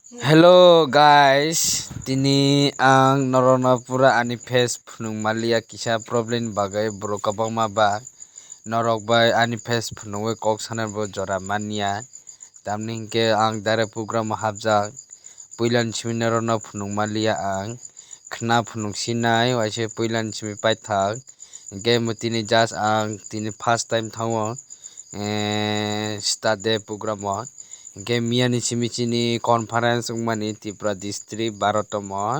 Hello guys, tini ang Naronapura ani face phunung malia kisa problem bagai bro kabangma ba norok bai ani face phunung kok sanar bo jora mania tamni ke ang dare program habjak puilan chimi Narona phunung malia ang khna phunung sinai waise puilan chimi paithak ke mutini just ang tini first time thango start de program o hingke miyani chimichini conference ungmani Tripura district 12 tomo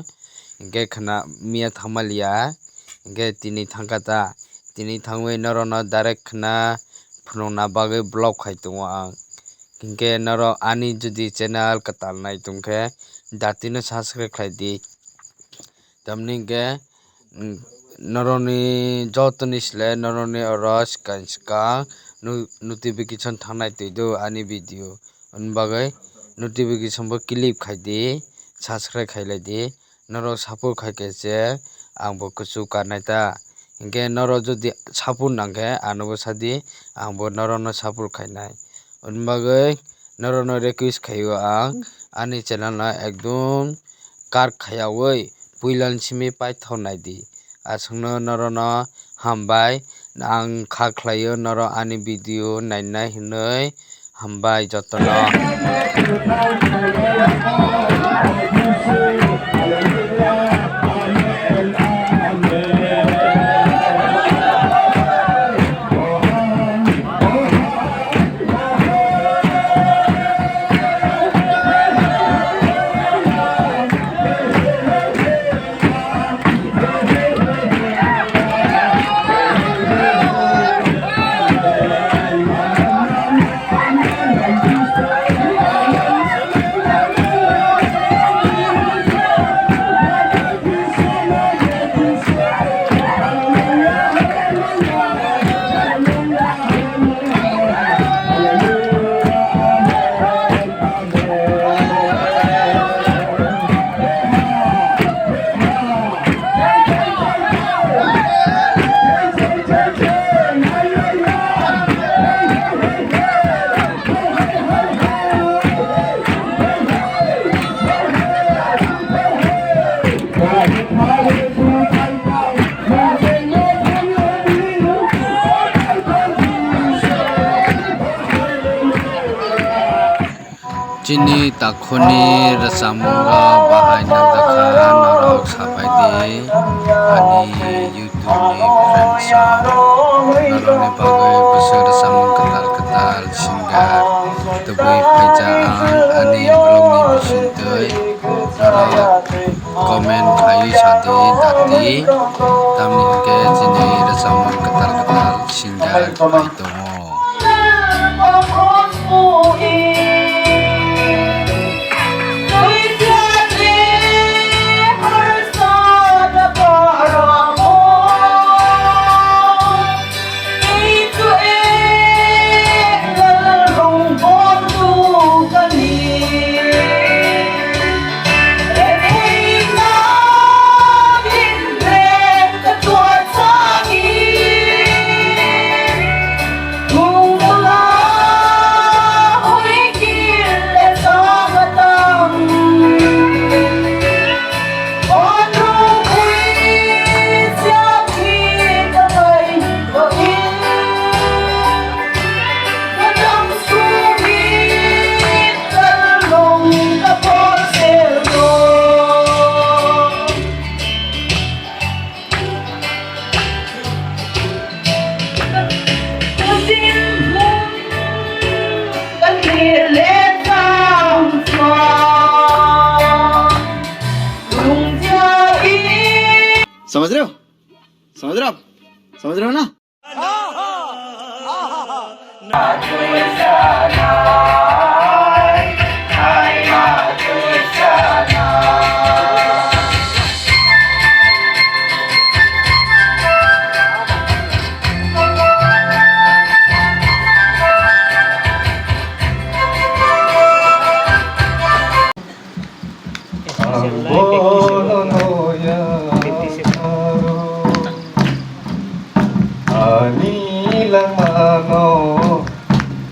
hingke khana miya thangmalia hingke tini thangkata tini thangoi norono direct khana phunungna bagui blog khai tongo ang hingke noro ani jodi channel katal nai tongkhe datino subscribe khai di tamni hingke noroni jotoni sle noroni oros kanskang notification thangnai tuido ani video bagai notification bo click khai di subscribe khailai di norok support khai kaise angbo kuchu karnaita hingke norok jodi support nangkhe anobo sadi angbo norono support khainai bagai norono request khaio ang ani channel no ekdum kar khayawui puilan simi paithak naidi asungno norono hambai ang kha khlaio noro ani video nainai hinui hambai jotono Chini takhoni rasamunga bahai nagdakha norok sapai di ani YouTube ni friends norok ni bagai besar rasamung ketal singgar tebui pajaan ani blog ni bisintui norok komen khai sadi dati tamni ke chini rasamung ketal singgar khai tongo समझ रहे हो समझ रहे हो आप समझ रहे हो ना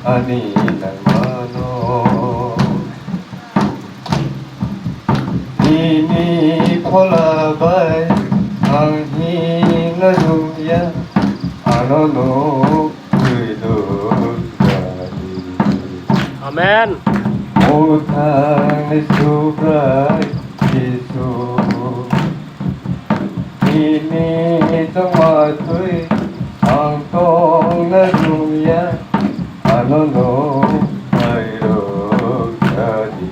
Anilang mano Ini pola bai anghi na duya anono kuido kadi. Amen. Utang ni subrai Yesu. Ini semua tui ang tong na duya anono kuido kadi.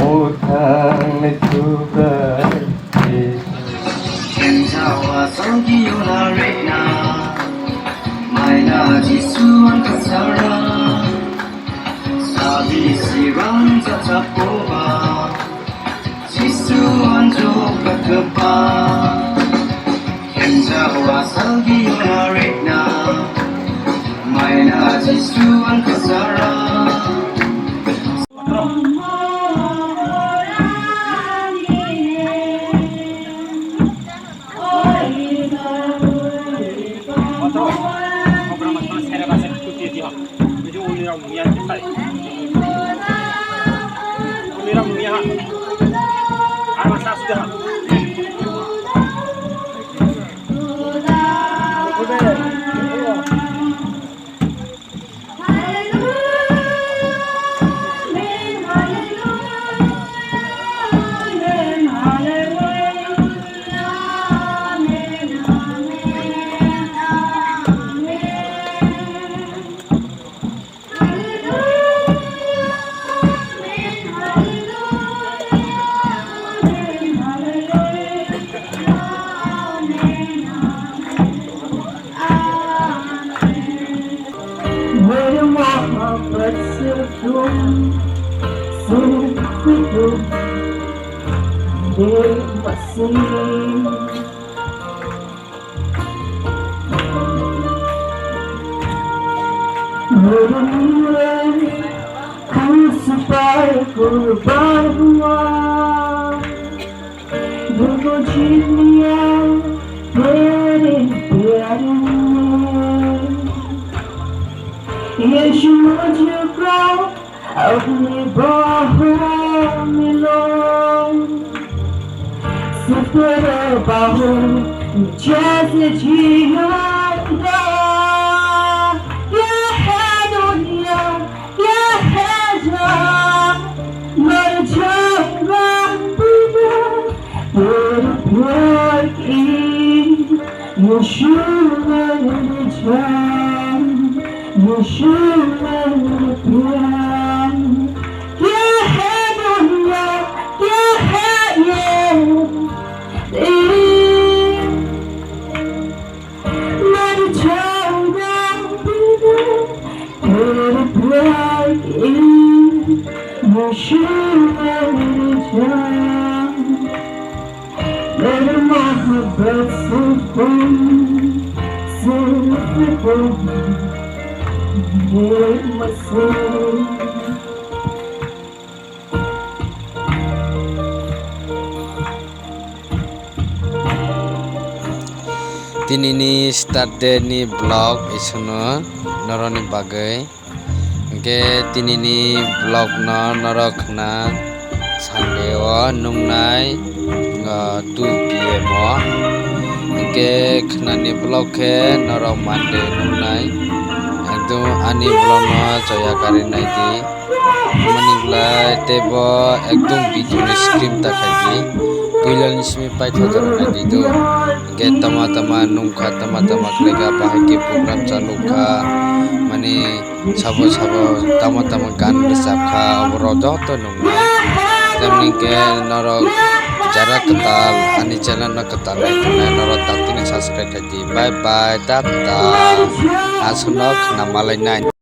Utang ni subrai Yesu. Kenjawa sangi yola reina, maina jisuan kasara, sabi siran tatapoba, jisuan joka kepa. Kenjawa sangi yola reina, maina jisuan kasara. मेरे मोहब्बत से तुम सिर्फ तुम बेबसी मेरे लिए खुश पाए कुर्बान हुआ दुनिया छीन लिया तेरे प्यार यीशु मुझको अपनी बाहों में लो सिर्फ तेरे बाहों जैसे जीना ये है दुनिया ये है जान मर जाऊंगा बिना तेरे प्यार की यीशु मेरी जान यीशु मेरा प्यार क्या है दुनिया क्या है ये मर जाऊंगा बिना तेरे प्यार की यीशु मेरी जान मेरी मोहब्बत सिर्फ तुम Tini ni start day ni vlog isono noroni bagai ke tini ni vlog no norok na Sunday o nungnai 2 PM o ke khnani vlog ke norok Monday nungnai ekdom ani vlog no joya kari nai di maningla tebo ekdom video ni screen takai di puilan ismi pai thojar nai di do ke tama nungkha tama klega bahai ke program chalu kha mane sabo tama gan besap kha obro joto nungnai temni ke norok jara ketal ani channel na ketal nai norok tatini subscribe di bye bye tata asnok na malai nai